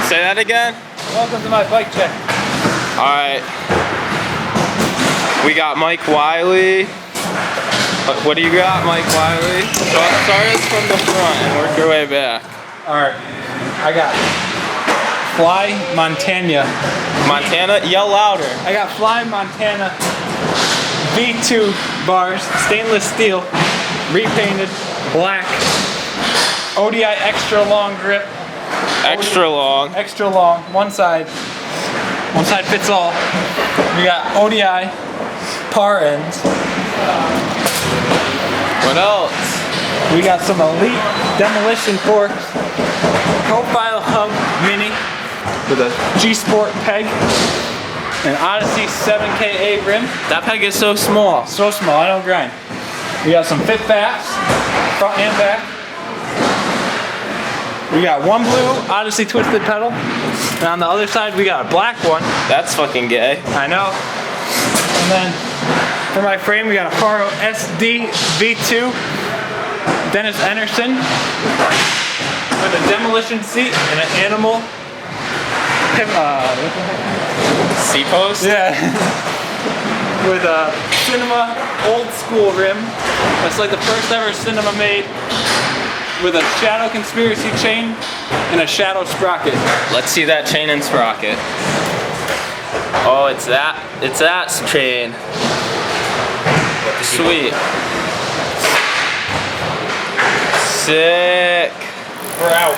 Say that again? Welcome to my bike check. Alright. We got Mike Wiley. What do you got, Mike Wiley? Start us from the front and work your way back. Alright. I got Fly Montana. Montana? Yell louder. I got Fly Montana V2 bars, stainless steel, repainted, black, ODI extra long grip. Extra long. Extra long, one side fits all. We got ODI par ends. What else? We got some Elite demolition forks, profile hub mini with a G-Sport peg, an Odyssey 7KA rim. That peg is so small. So small, I don't grind. We got some fit fats, front and back. We got one blue Odyssey twisted pedal, and on the other side we got a black one. That's fucking gay. I know. And then for my frame we got a Faro SD V2 Dennis Anderson with a demolition seat and an animal seat post? Yeah. With a Cinema old school rim. That's like the first ever Cinema made, with a Shadow Conspiracy chain and a Shadow sprocket. Let's see that chain and sprocket. Oh, it's that chain. Sweet. Sick. We're out.